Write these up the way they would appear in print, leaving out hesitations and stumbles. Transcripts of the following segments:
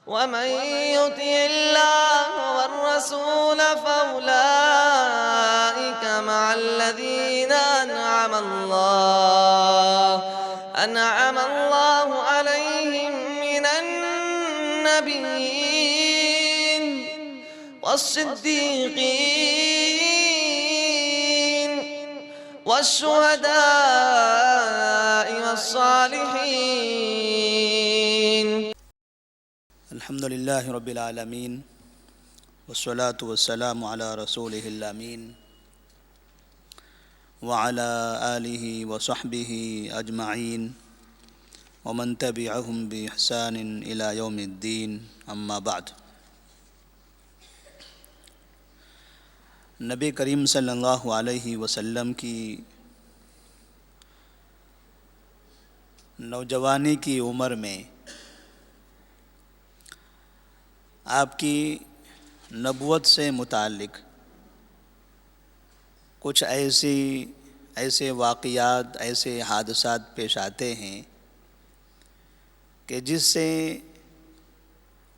ومن يطع الله والرسول فأولئك مع الذين أنعم الله عليهم من النبيين والصديقين والشهداء والصالحين. الحمد لله رب العالمين والصلاة والسلام على رسوله الأمين وعلى آله وصحبه أجمعين ومن تبعهم بإحسان إلى يوم الدين. أما بعد. نبی کریم صلی اللہ علیہ وسلم کی نوجوانی کی عمر میں آپ کی نبوت سے متعلق کچھ ایسے واقعات، ایسے حادثات پیش آتے ہیں کہ جس سے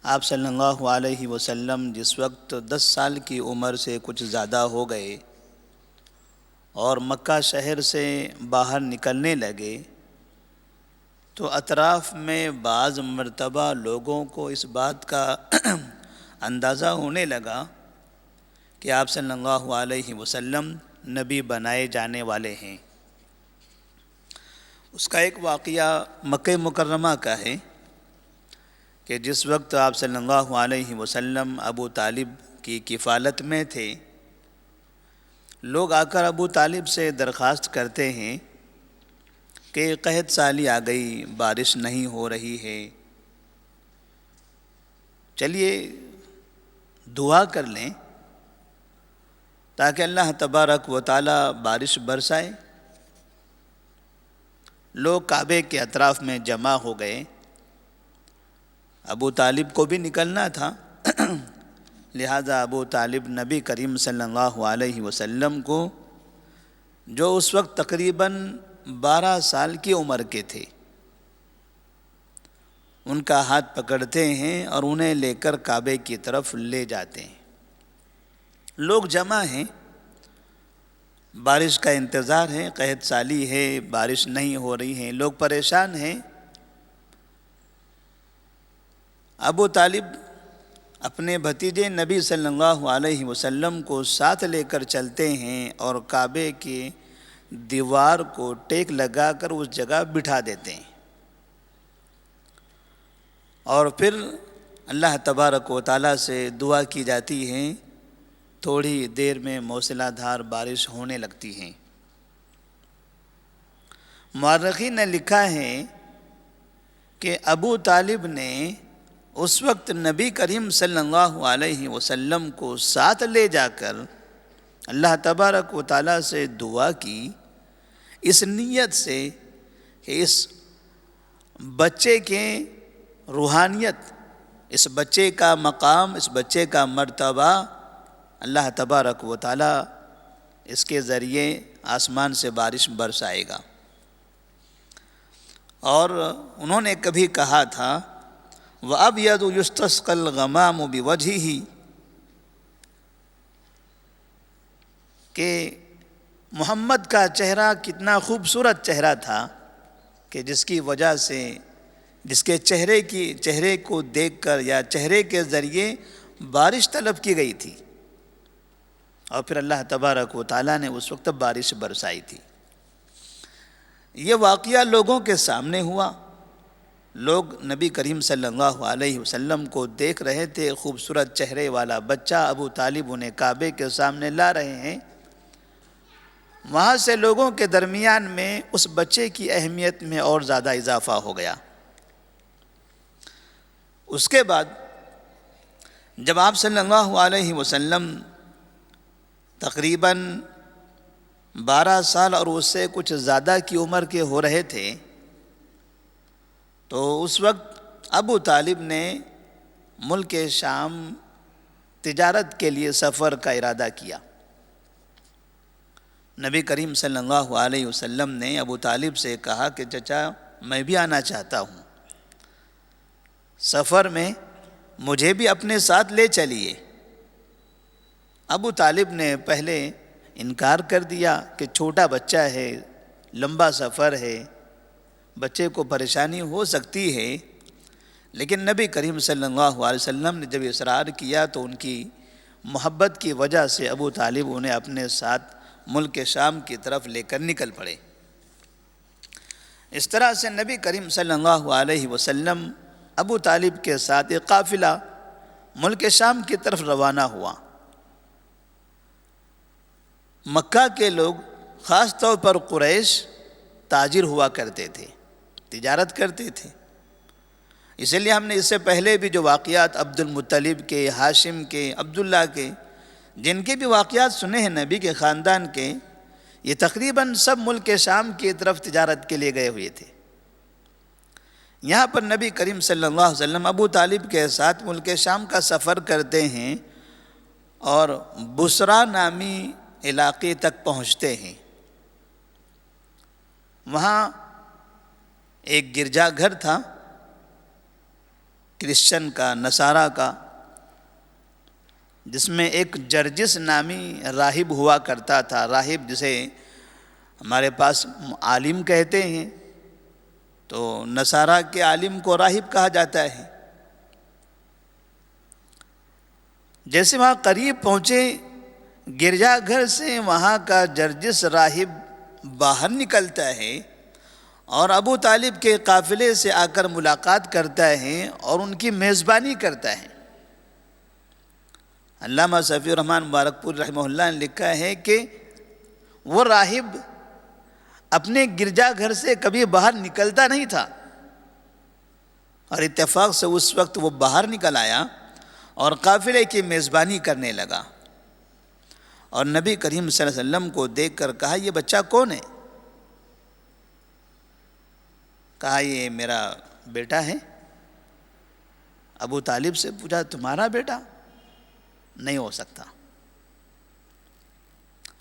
آپ صلی اللہ علیہ وسلم جس وقت 10 سال کی عمر سے کچھ زیادہ ہو گئے اور مکہ شہر سے باہر نکلنے لگے تو اطراف میں بعض مرتبہ لوگوں کو اس بات کا اندازہ ہونے لگا کہ آپ صلی اللہ علیہ وسلم نبی بنائے جانے والے ہیں۔ اس کا ایک واقعہ مکہ مکرمہ کا ہے کہ جس وقت آپ صلی اللہ علیہ وسلم ابو طالب کی کفالت میں تھے، لوگ آ کر ابو طالب سے درخواست کرتے ہیں کہ قحط سالی آ گئی، بارش نہیں ہو رہی ہے، چلیے دعا کر لیں تاکہ اللہ تبارک و تعالی بارش برسائے۔ لوگ کعبے کے اطراف میں جمع ہو گئے۔ ابو طالب کو بھی نکلنا تھا، لہذا ابو طالب نبی کریم صلی اللہ علیہ وسلم کو، جو اس وقت تقریباً 12 سال کی عمر کے تھے، ان کا ہاتھ پکڑتے ہیں اور انہیں لے کر کعبے کی طرف لے جاتے ہیں۔ لوگ جمع ہیں، بارش کا انتظار ہے، قحط سالی ہے، بارش نہیں ہو رہی ہے، لوگ پریشان ہیں۔ ابو طالب اپنے بھتیجے نبی صلی اللہ علیہ وسلم کو ساتھ لے کر چلتے ہیں اور کعبے کی دیوار کو ٹیک لگا کر اس جگہ بٹھا دیتے ہیں، اور پھر اللہ تبارک و تعالیٰ سے دعا کی جاتی ہے۔ تھوڑی دیر میں موسلا دھار بارش ہونے لگتی ہے۔ مورخین نے لکھا ہے کہ ابو طالب نے اس وقت نبی کریم صلی اللہ علیہ وسلم کو ساتھ لے جا کر اللہ تبارک و تعالیٰ سے دعا کی، اس نیت سے کہ اس بچے کے روحانیت، اس بچے کا مقام، اس بچے کا مرتبہ اللہ تبارک و تعالیٰ اس کے ذریعے آسمان سے بارش برسائے گا۔ اور انہوں نے کبھی کہا تھا وَأَبْيَضُ يُسْتَسْقَى الْغَمَامُ بِوَجْهِهِ، کہ محمد کا چہرہ کتنا خوبصورت چہرہ تھا کہ جس کی وجہ سے، جس کے چہرے کو دیکھ کر یا چہرے کے ذریعے بارش طلب کی گئی تھی، اور پھر اللہ تبارک و تعالیٰ نے اس وقت بارش برسائی تھی۔ یہ واقعہ لوگوں کے سامنے ہوا، لوگ نبی کریم صلی اللہ علیہ وسلم کو دیکھ رہے تھے، خوبصورت چہرے والا بچہ ابو طالب انہیں کعبے کے سامنے لا رہے ہیں۔ وہاں سے لوگوں کے درمیان میں اس بچے کی اہمیت میں اور زیادہ اضافہ ہو گیا۔ اس کے بعد جب آپ صلی اللہ علیہ وسلم تقریباً 12 سال اور اس سے کچھ زیادہ کی عمر کے ہو رہے تھے، تو اس وقت ابو طالب نے ملک شام تجارت کے لیے سفر کا ارادہ کیا۔ نبی کریم صلی اللہ علیہ وسلم نے ابو طالب سے کہا کہ چچا میں بھی آنا چاہتا ہوں۔ سفر میں مجھے بھی اپنے ساتھ لے چلیے۔ ابو طالب نے پہلے انکار کر دیا کہ چھوٹا بچہ ہے، لمبا سفر ہے، بچے کو پریشانی ہو سکتی ہے، لیکن نبی کریم صلی اللہ علیہ وسلم نے جب اصرار کیا تو ان کی محبت کی وجہ سے ابو طالب انہیں اپنے ساتھ ملک شام کی طرف لے کر نکل پڑے۔ اس طرح سے نبی کریم صلی اللہ علیہ وسلم ابو طالب کے ساتھ ایک قافلہ ملک شام کی طرف روانہ ہوا۔ مکہ کے لوگ خاص طور پر قریش تاجر ہوا کرتے تھے، تجارت کرتے تھے، اسی لیے ہم نے اس سے پہلے بھی جو واقعات عبد المطلب کے، ہاشم کے، عبداللہ کے، جن کے بھی واقعات سنے ہیں نبی کے خاندان کے، یہ تقریباً سب ملک شام کی طرف تجارت کے لیے گئے ہوئے تھے۔ یہاں پر نبی کریم صلی اللہ علیہ وسلم ابو طالب کے ساتھ ملک شام کا سفر کرتے ہیں اور بصرہ نامی علاقے تک پہنچتے ہیں۔ وہاں ایک گرجا گھر تھا، کرسچن کا، نصارہ کا، جس میں ایک جرجس نامی راہب ہوا کرتا تھا۔ راہب جسے ہمارے پاس عالم کہتے ہیں، تو نصارہ کے عالم کو راہب کہا جاتا ہے۔ جیسے وہاں قریب پہنچے گرجا گھر سے، وہاں کا جرجس راہب باہر نکلتا ہے اور ابو طالب کے قافلے سے آ کر ملاقات کرتا ہے اور ان کی میزبانی کرتا ہے۔ علامہ صفی الرحمن مبارک پور رحمہ اللہ نے لکھا ہے کہ وہ راہب اپنے گرجا گھر سے کبھی باہر نکلتا نہیں تھا، اور اتفاق سے اس وقت وہ باہر نکل آیا اور قافلے کی میزبانی کرنے لگا، اور نبی کریم صلی اللہ علیہ وسلم کو دیکھ کر کہا یہ بچہ کون ہے؟ کہا یہ میرا بیٹا ہے۔ ابو طالب سے پوچھا تمہارا بیٹا؟ نہیں ہو سکتا۔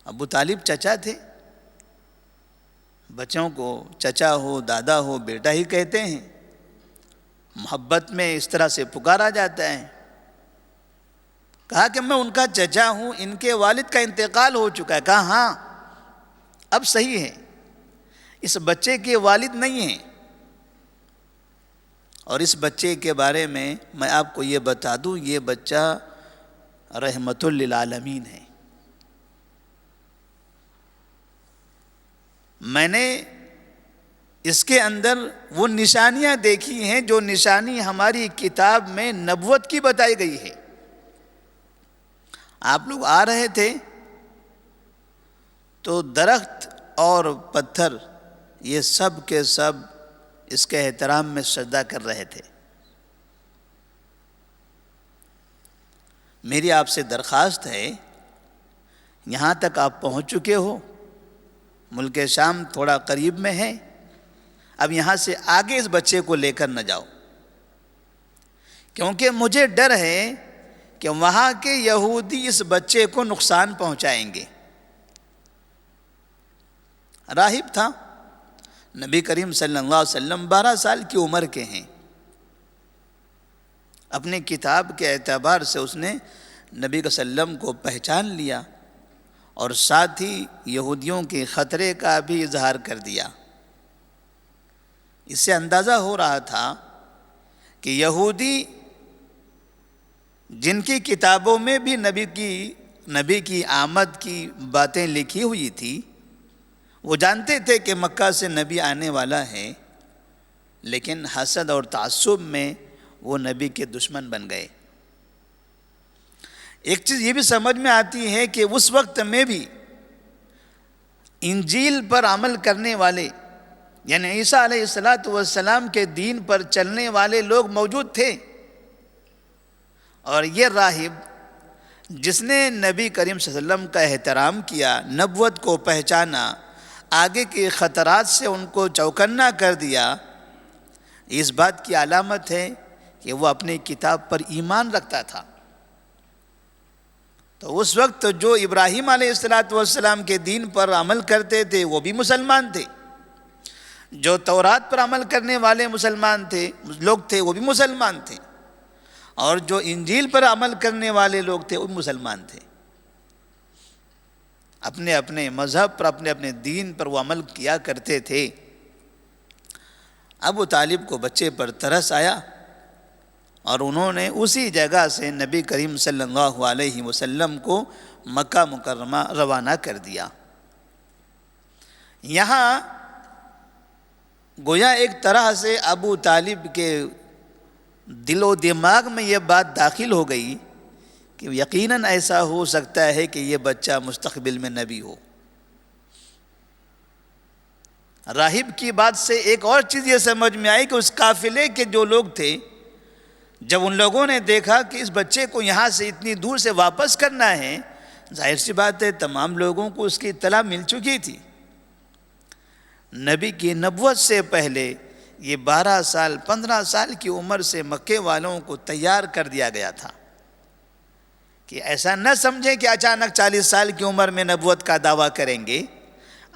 ابو طالب چچا تھے، بچوں کو چچا ہو، دادا ہو، بیٹا ہی کہتے ہیں، محبت میں اس طرح سے پکارا جاتا ہے۔ کہا کہ میں ان کا چچا ہوں، ان کے والد کا انتقال ہو چکا ہے۔ کہا ہاں اب صحیح ہے، اس بچے کے والد نہیں ہیں، اور اس بچے کے بارے میں آپ کو یہ بتا دوں، یہ بچہ رحمت للعالمین ہے۔ میں نے اس کے اندر وہ نشانیاں دیکھی ہیں جو نشانی ہماری کتاب میں نبوت کی بتائی گئی ہے۔ آپ لوگ آ رہے تھے تو درخت اور پتھر یہ سب کے سب اس کے احترام میں سجدہ کر رہے تھے۔ میری آپ سے درخواست ہے، یہاں تک آپ پہنچ چکے ہو، ملک شام تھوڑا قریب میں ہے، اب یہاں سے آگے اس بچے کو لے کر نہ جاؤ، کیونکہ مجھے ڈر ہے کہ وہاں کے یہودی اس بچے کو نقصان پہنچائیں گے۔ راہب تھا، نبی کریم صلی اللہ علیہ وسلم 12 سال کی عمر کے ہیں۔ اپنے کتاب کے اعتبار سے اس نے نبی صلی اللہ علیہ وسلم کو پہچان لیا، اور ساتھ ہی یہودیوں کے خطرے کا بھی اظہار کر دیا۔ اس سے اندازہ ہو رہا تھا کہ یہودی جن کی کتابوں میں بھی نبی کی آمد کی باتیں لکھی ہوئی تھی، وہ جانتے تھے کہ مکہ سے نبی آنے والا ہے، لیکن حسد اور تعصب میں وہ نبی کے دشمن بن گئے۔ ایک چیز یہ بھی سمجھ میں آتی ہے کہ اس وقت میں بھی انجیل پر عمل کرنے والے، یعنی عیسیٰ علیہ السلام کے دین پر چلنے والے لوگ موجود تھے، اور یہ راہب جس نے نبی کریم صلی اللہ علیہ وسلم کا احترام کیا، نبوت کو پہچانا، آگے کے خطرات سے ان کو چوکنا کر دیا، اس بات کی علامت ہے کہ وہ اپنی کتاب پر ایمان رکھتا تھا۔ تو اس وقت جو ابراہیم علیہ السلام کے دین پر عمل کرتے تھے وہ بھی مسلمان تھے، جو تورات پر عمل کرنے والے مسلمان تھے، لوگ تھے، وہ بھی مسلمان تھے، اور جو انجیل پر عمل کرنے والے لوگ تھے وہ مسلمان تھے، اپنے اپنے مذہب پر، اپنے اپنے دین پر وہ عمل کیا کرتے تھے۔ ابو طالب کو بچے پر ترس آیا اور انہوں نے اسی جگہ سے نبی کریم صلی اللہ علیہ وسلم کو مکہ مکرمہ روانہ کر دیا۔ یہاں گویا ایک طرح سے ابو طالب کے دل و دماغ میں یہ بات داخل ہو گئی کہ یقیناً ایسا ہو سکتا ہے کہ یہ بچہ مستقبل میں نبی ہو۔ راہب کی بات سے ایک اور چیز یہ سمجھ میں آئی کہ اس قافلے کے جو لوگ تھے، جب ان لوگوں نے دیکھا کہ اس بچے کو یہاں سے اتنی دور سے واپس کرنا ہے، ظاہر سی بات ہے تمام لوگوں کو اس کی اطلاع مل چکی تھی۔ نبی کی نبوت سے پہلے یہ 12 سال 15 سال کی عمر سے مکے والوں کو تیار کر دیا گیا تھا کہ ایسا نہ سمجھیں کہ اچانک 40 سال کی عمر میں نبوت کا دعویٰ کریں گے۔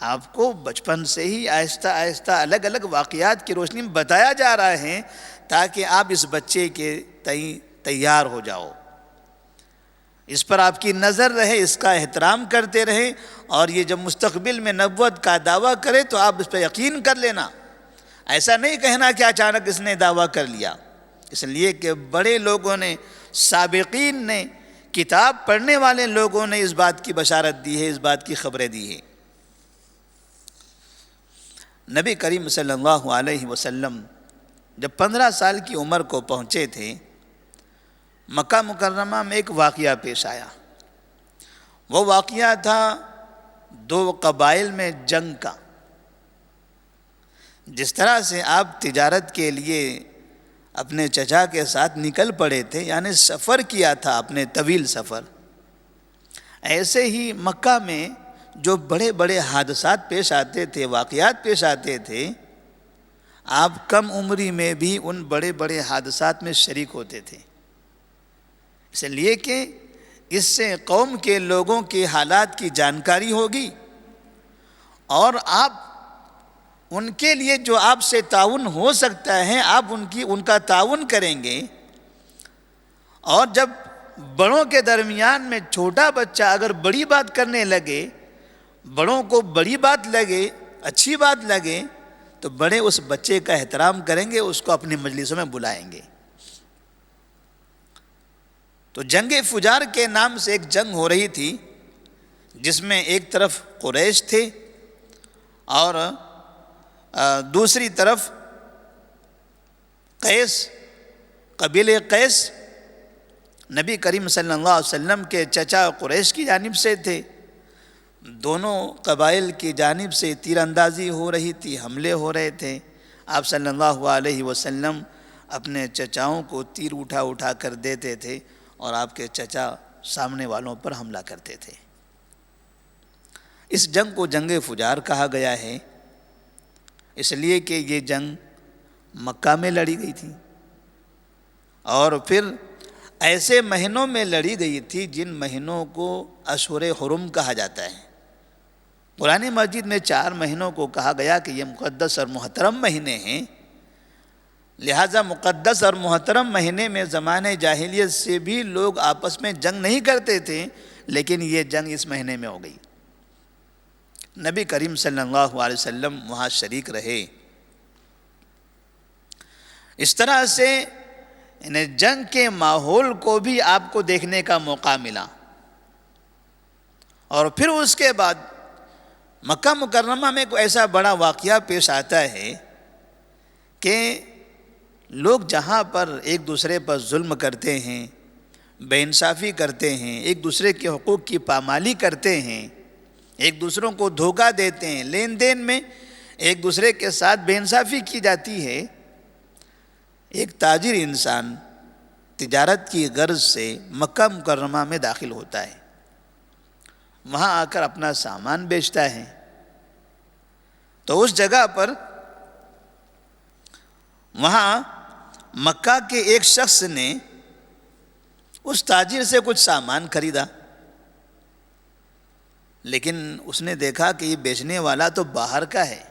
آپ کو بچپن سے ہی آہستہ آہستہ الگ الگ واقعات کی روشنی میں بتایا جا رہا ہے تاکہ آپ اس بچے کے تئیں تیار ہو جاؤ، اس پر آپ کی نظر رہے، اس کا احترام کرتے رہیں، اور یہ جب مستقبل میں نبوت کا دعویٰ کرے تو آپ اس پہ یقین کر لینا۔ ایسا نہیں کہنا کہ اچانک اس نے دعویٰ کر لیا، اس لیے کہ بڑے لوگوں نے، سابقین نے، کتاب پڑھنے والے لوگوں نے اس بات کی بشارت دی ہے، اس بات کی خبریں دی ہیں۔ نبی کریم صلی اللہ علیہ وسلم جب 15 سال کی عمر کو پہنچے تھے، مکہ مکرمہ میں ایک واقعہ پیش آیا۔ وہ واقعہ تھا 2 قبائل میں جنگ کا۔ جس طرح سے آپ تجارت کے لیے اپنے چچا کے ساتھ نکل پڑے تھے، یعنی سفر کیا تھا اپنے طویل سفر، ایسے ہی مکہ میں جو بڑے بڑے حادثات پیش آتے تھے، واقعات پیش آتے تھے، آپ کم عمری میں بھی ان بڑے بڑے حادثات میں شریک ہوتے تھے، اس لیے کہ اس سے قوم کے لوگوں کے حالات کی جانکاری ہوگی، اور آپ ان کے لیے جو آپ سے تعاون ہو سکتا ہے آپ ان کا تعاون کریں گے۔ اور جب بڑوں کے درمیان میں چھوٹا بچہ اگر بڑی بات کرنے لگے، بڑوں کو بڑی بات لگے، اچھی بات لگے، تو بڑے اس بچے کا احترام کریں گے، اس کو اپنی مجلسوں میں بلائیں گے۔ تو جنگ فجار کے نام سے ایک جنگ ہو رہی تھی، جس میں ایک طرف قریش تھے اور دوسری طرف قیس، قبیلہ قیس نبی کریم صلی اللہ علیہ وسلم کے چچا قریش کی جانب سے تھے۔ دونوں قبائل کی جانب سے تیر اندازی ہو رہی تھی، حملے ہو رہے تھے۔ آپ صلی اللہ علیہ وسلم اپنے چچاؤں کو تیر اٹھا اٹھا کر دیتے تھے اور آپ کے چچا سامنے والوں پر حملہ کرتے تھے۔ اس جنگ کو جنگ فجار کہا گیا ہے، اس لیے کہ یہ جنگ مکہ میں لڑی گئی تھی، اور پھر ایسے مہینوں میں لڑی گئی تھی جن مہینوں کو اشہر حرم کہا جاتا ہے۔ قرآن مجید میں 4 مہینوں کو کہا گیا کہ یہ مقدس اور محترم مہینے ہیں، لہٰذا مقدس اور محترم مہینے میں زمانے جاہلیت سے بھی لوگ آپس میں جنگ نہیں کرتے تھے، لیکن یہ جنگ اس مہینے میں ہو گئی۔ نبی کریم صلی اللہ علیہ وسلم وہاں شریک رہے۔ اس طرح سے جنگ کے ماحول کو بھی آپ کو دیکھنے کا موقع ملا، اور پھر اس کے بعد مکہ مکرمہ میں کوئی ایسا بڑا واقعہ پیش آتا ہے کہ لوگ جہاں پر ایک دوسرے پر ظلم کرتے ہیں، بے انصافی کرتے ہیں، ایک دوسرے کے حقوق کی پامالی کرتے ہیں، ایک دوسروں کو دھوکہ دیتے ہیں، لین دین میں ایک دوسرے کے ساتھ بے انصافی کی جاتی ہے، ایک تاجر انسان تجارت کی غرض سے مکہ مکرمہ میں داخل ہوتا ہے، وہاں آ کر اپنا سامان بیچتا ہے، تو اس جگہ پر وہاں مکہ کے ایک شخص نے اس تاجر سے کچھ سامان خریدا، لیکن اس نے دیکھا کہ یہ بیچنے والا تو باہر کا ہے،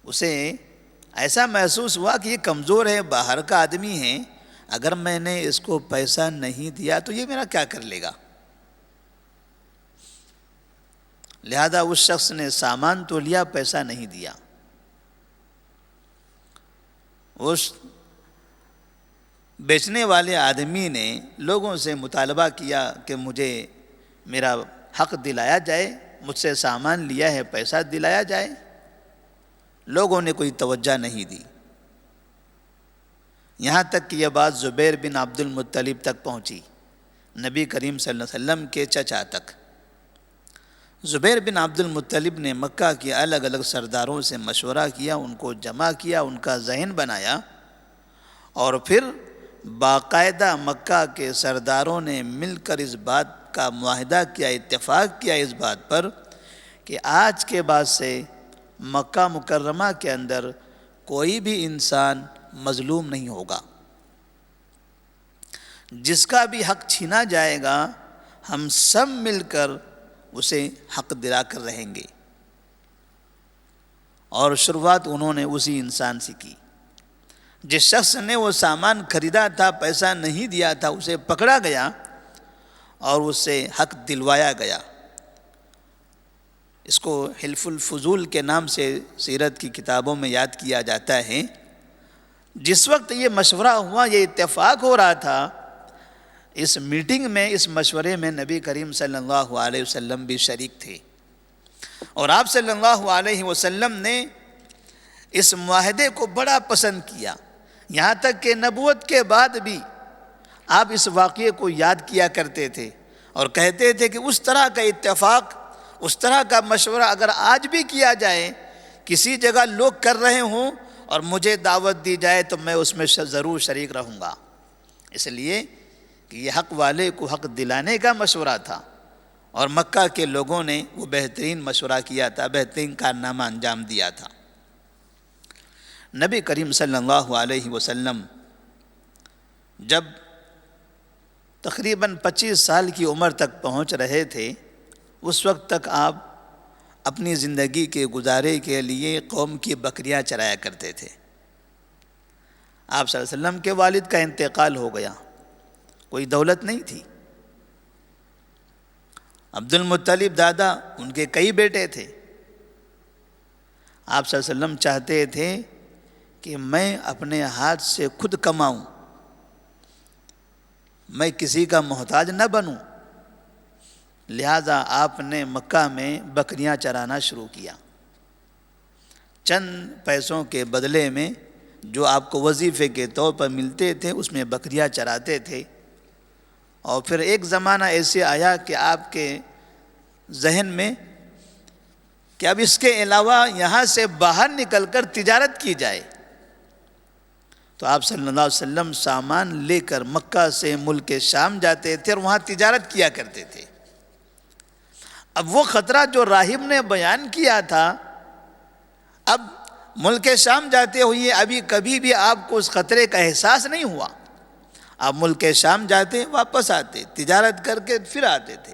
اسے ایسا محسوس ہوا کہ یہ کمزور ہے، باہر کا آدمی ہے، اگر میں نے اس کو پیسہ نہیں دیا تو یہ میرا کیا کر لے گا؟ لہذا اس شخص نے سامان تو لیا، پیسہ نہیں دیا۔ اس بیچنے والے آدمی نے لوگوں سے مطالبہ کیا کہ مجھے میرا حق دلایا جائے، مجھ سے سامان لیا ہے، پیسہ دلایا جائے۔ لوگوں نے کوئی توجہ نہیں دی، یہاں تک کہ یہ بات زبیر بن عبد المطلب تک پہنچی، نبی کریم صلی اللہ علیہ وسلم کے چچا تک۔ زبیر بن عبد المطلب نے مکہ کے الگ الگ سرداروں سے مشورہ کیا، ان کو جمع کیا، ان کا ذہن بنایا، اور پھر باقاعدہ مکہ کے سرداروں نے مل کر اس بات کا معاہدہ کیا، اتفاق کیا اس بات پر کہ آج کے بعد سے مکہ مکرمہ کے اندر کوئی بھی انسان مظلوم نہیں ہوگا، جس کا بھی حق چھینا جائے گا ہم سب مل کر اسے حق دلا کر رہیں گے۔ اور شروعات انہوں نے اسی انسان سے کی۔ جس شخص نے وہ سامان خریدا تھا، پیسہ نہیں دیا تھا، اسے پکڑا گیا اور اس سے حق دلوایا گیا۔ اس کو حلف الفضول کے نام سے سیرت کی کتابوں میں یاد کیا جاتا ہے۔ جس وقت یہ مشورہ ہوا، یہ اتفاق ہو رہا تھا، اس میٹنگ میں، اس مشورے میں نبی کریم صلی اللہ علیہ وسلم بھی شریک تھے، اور آپ صلی اللہ علیہ وسلم نے اس معاہدے کو بڑا پسند کیا، یہاں تک کہ نبوت کے بعد بھی آپ اس واقعے کو یاد کیا کرتے تھے اور کہتے تھے کہ اس طرح کا اتفاق، اس طرح کا مشورہ اگر آج بھی کیا جائے، کسی جگہ لوگ کر رہے ہوں اور مجھے دعوت دی جائے تو میں اس میں ضرور شریک رہوں گا، اس لیے کہ یہ حق والے کو حق دلانے کا مشورہ تھا، اور مکہ کے لوگوں نے وہ بہترین مشورہ کیا تھا، بہترین کارنامہ انجام دیا تھا۔ نبی کریم صلی اللہ علیہ وسلم جب تقریباً 25 سال کی عمر تک پہنچ رہے تھے، اس وقت تک آپ اپنی زندگی کے گزارے کے لیے قوم کی بکریاں چرایا کرتے تھے۔ آپ صلی اللہ علیہ وسلم کے والد کا انتقال ہو گیا، کوئی دولت نہیں تھی۔ عبد المطلب دادا، ان کے کئی بیٹے تھے۔ آپ صلی اللہ علیہ وسلم چاہتے تھے کہ میں اپنے ہاتھ سے خود کماؤں، میں کسی کا محتاج نہ بنوں، لہذا آپ نے مکہ میں بکریاں چرانا شروع کیا۔ چند پیسوں کے بدلے میں جو آپ کو وظیفے کے طور پر ملتے تھے، اس میں بکریاں چراتے تھے۔ اور پھر ایک زمانہ ایسے آیا کہ آپ کے ذہن میں کہ اب اس کے علاوہ یہاں سے باہر نکل کر تجارت کی جائے، تو آپ صلی اللہ علیہ وسلم سامان لے کر مکہ سے ملک شام جاتے تھے اور وہاں تجارت کیا کرتے تھے۔ اب وہ خطرہ جو راہب نے بیان کیا تھا، اب ملک شام جاتے ہوئے ابھی کبھی بھی آپ کو اس خطرے کا احساس نہیں ہوا۔ آپ ملک شام جاتے، واپس آتے، تجارت کر کے پھر آتے تھے۔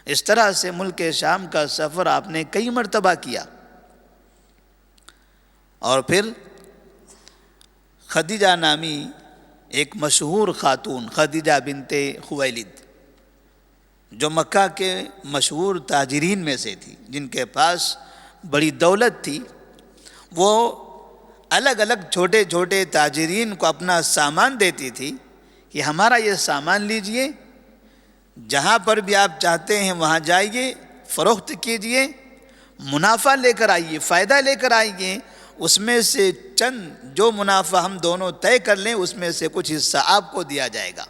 اس طرح سے ملک شام کا سفر آپ نے کئی مرتبہ کیا۔ اور پھر خدیجہ نامی ایک مشہور خاتون، خدیجہ بنت خویلد، جو مکہ کے مشہور تاجرین میں سے تھی، جن کے پاس بڑی دولت تھی، وہ الگ الگ چھوٹے چھوٹے تاجرین کو اپنا سامان دیتی تھی کہ ہمارا یہ سامان لیجئے، جہاں پر بھی آپ چاہتے ہیں وہاں جائیے، فروخت کیجئے، منافع لے کر آئیے، فائدہ لے کر آئیے، اس میں سے چند جو منافع ہم دونوں طے کر لیں، اس میں سے کچھ حصہ آپ کو دیا جائے گا۔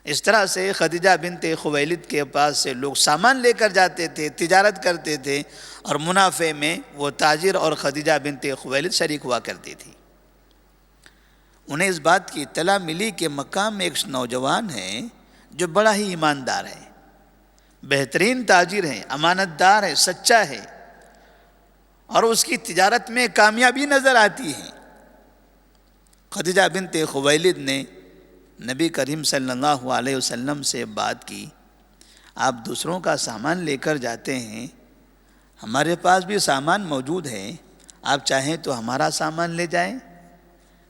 اس طرح سے خدیجہ بنت خویلد کے پاس سے لوگ سامان لے کر جاتے تھے، تجارت کرتے تھے، اور منافع میں وہ تاجر اور خدیجہ بنت خویلد شریک ہوا کرتی تھی۔ انہیں اس بات کی اطلاع ملی کہ مکہ میں ایک نوجوان ہے جو بڑا ہی ایماندار ہے، بہترین تاجر ہے، امانت دار ہے، سچا ہے، اور اس کی تجارت میں کامیابی نظر آتی ہے۔ خدیجہ بنت خویلد نے نبی کریم صلی اللہ علیہ وسلم سے بات کی، آپ دوسروں کا سامان لے کر جاتے ہیں، ہمارے پاس بھی سامان موجود ہے، آپ چاہیں تو ہمارا سامان لے جائیں،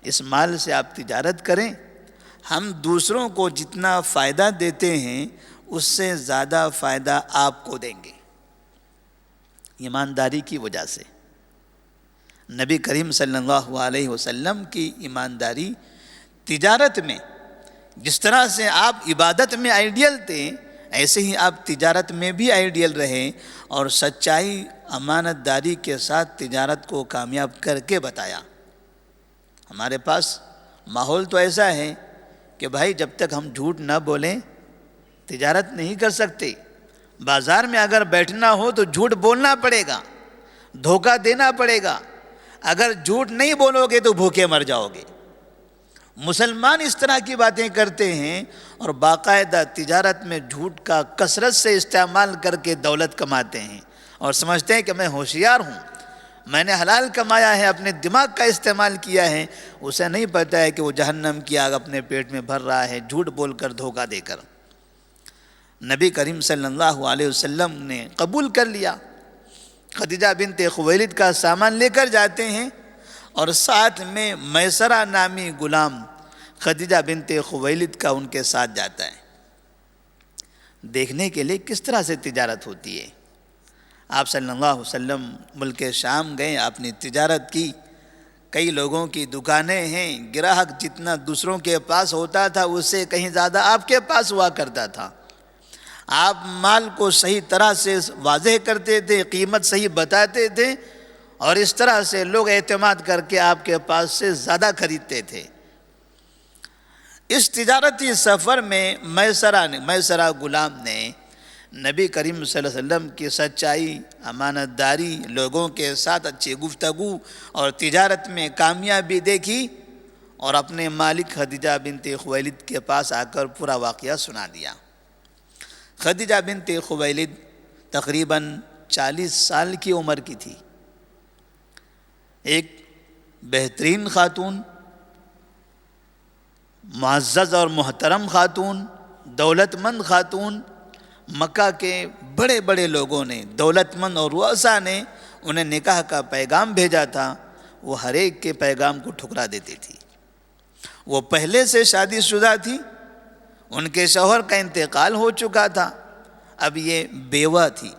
اس مال سے آپ تجارت کریں، ہم دوسروں کو جتنا فائدہ دیتے ہیں اس سے زیادہ فائدہ آپ کو دیں گے۔ ایمانداری کی وجہ سے نبی کریم صلی اللہ علیہ وسلم کی ایمانداری تجارت میں، جس طرح سے آپ عبادت میں آئیڈیل تھے ایسے ہی آپ تجارت میں بھی آئیڈیل رہیں، اور سچائی امانت داری کے ساتھ تجارت کو کامیاب کر کے بتایا۔ ہمارے پاس ماحول تو ایسا ہے کہ بھائی جب تک ہم جھوٹ نہ بولیں تجارت نہیں کر سکتے۔ بازار میں اگر بیٹھنا ہو تو جھوٹ بولنا پڑے گا، دھوکہ دینا پڑے گا، اگر جھوٹ نہیں بولو گے تو بھوکے مر جاؤ گے۔ مسلمان اس طرح کی باتیں کرتے ہیں اور باقاعدہ تجارت میں جھوٹ کا کثرت سے استعمال کر کے دولت کماتے ہیں اور سمجھتے ہیں کہ میں ہوشیار ہوں، میں نے حلال کمایا ہے، اپنے دماغ کا استعمال کیا ہے۔ اسے نہیں پتہ ہے کہ وہ جہنم کی آگ اپنے پیٹ میں بھر رہا ہے جھوٹ بول کر، دھوکہ دے کر۔ نبی کریم صلی اللہ علیہ وسلم نے قبول کر لیا۔ خدیجہ بنت خویلد کا سامان لے کر جاتے ہیں اور ساتھ میں میسرہ نامی غلام خدیجہ بنت خویلد کا ان کے ساتھ جاتا ہے۔ دیکھنے کے لیے کس طرح سے تجارت ہوتی ہے۔ آپ صلی اللہ علیہ وسلم ملک شام گئے، اپنی تجارت کی، کئی لوگوں کی دکانیں ہیں، گراہک جتنا دوسروں کے پاس ہوتا تھا اس سے کہیں زیادہ آپ کے پاس ہوا کرتا تھا۔ آپ مال کو صحیح طرح سے واضح کرتے تھے، قیمت صحیح بتاتے تھے، اور اس طرح سے لوگ اعتماد کر کے آپ کے پاس سے زیادہ خریدتے تھے۔ اس تجارتی سفر میں میسرہ غلام نے نبی کریم صلی اللہ علیہ وسلم کی سچائی، امانت داری، لوگوں کے ساتھ اچھی گفتگو اور تجارت میں کامیابی دیکھی، اور اپنے مالک خدیجہ بنت خویلد کے پاس آ کر پورا واقعہ سنا دیا۔ خدیجہ بنت خویلد تقریباً 40 سال کی عمر کی تھی، ایک بہترین خاتون، معزز اور محترم خاتون، دولت مند خاتون۔ مکہ کے بڑے بڑے لوگوں نے، دولت مند اور رؤساء نے انہیں نکاح کا پیغام بھیجا تھا، وہ ہر ایک کے پیغام کو ٹھکرا دیتی تھی۔ وہ پہلے سے شادی شدہ تھی، ان کے شوہر کا انتقال ہو چکا تھا، اب یہ بیوہ تھی۔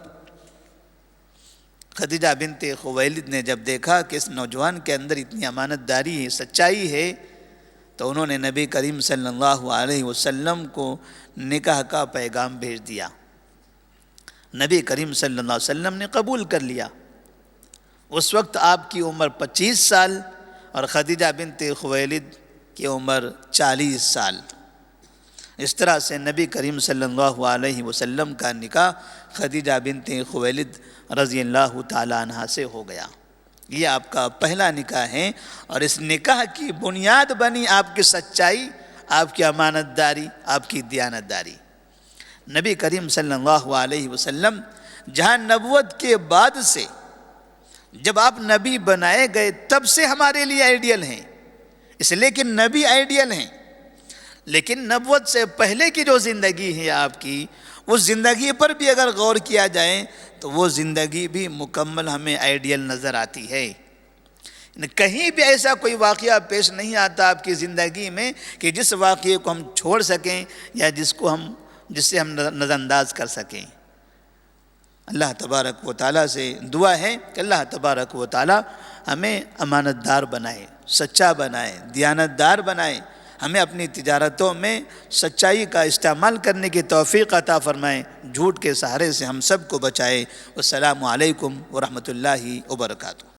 خدیجہ بنت خویلد نے جب دیکھا کہ اس نوجوان کے اندر اتنی امانت داری ہے، سچائی ہے، تو انہوں نے نبی کریم صلی اللہ علیہ وسلم کو نکاح کا پیغام بھیج دیا۔ نبی کریم صلی اللہ علیہ وسلم نے قبول کر لیا۔ اس وقت آپ کی عمر 25 سال اور خدیجہ بنت خویلد کی عمر 40 سال۔ اس طرح سے نبی کریم صلی اللہ علیہ وسلم کا نکاح خدیجہ بنت خویلد رضی اللہ تعالیٰ عنہ سے ہو گیا۔ یہ آپ کا پہلا نکاح ہے، اور اس نکاح کی بنیاد بنی آپ کی سچائی، آپ کی امانت داری، آپ کی دیانت داری۔ نبی کریم صلی اللہ علیہ وسلم جہاں نبوت کے بعد سے، جب آپ نبی بنائے گئے تب سے ہمارے لیے آئیڈیل ہیں، اس لیے کہ نبی آئیڈیل ہیں، لیکن نبوت سے پہلے کی جو زندگی ہے آپ کی، اس زندگی پر بھی اگر غور کیا جائے تو وہ زندگی بھی مکمل ہمیں آئیڈیل نظر آتی ہے۔ کہیں بھی ایسا کوئی واقعہ پیش نہیں آتا آپ کی زندگی میں کہ جس واقعے کو ہم چھوڑ سکیں یا جس سے ہم نظر انداز کر سکیں۔ اللہ تبارک و تعالیٰ سے دعا ہے کہ اللہ تبارک و تعالیٰ ہمیں امانت دار بنائے، سچا بنائے، دیانت دار بنائے، ہمیں اپنی تجارتوں میں سچائی کا استعمال کرنے کی توفیق عطا فرمائے، جھوٹ کے سہارے سے ہم سب کو بچائے۔ والسلام علیکم ورحمۃ اللہ وبرکاتہ۔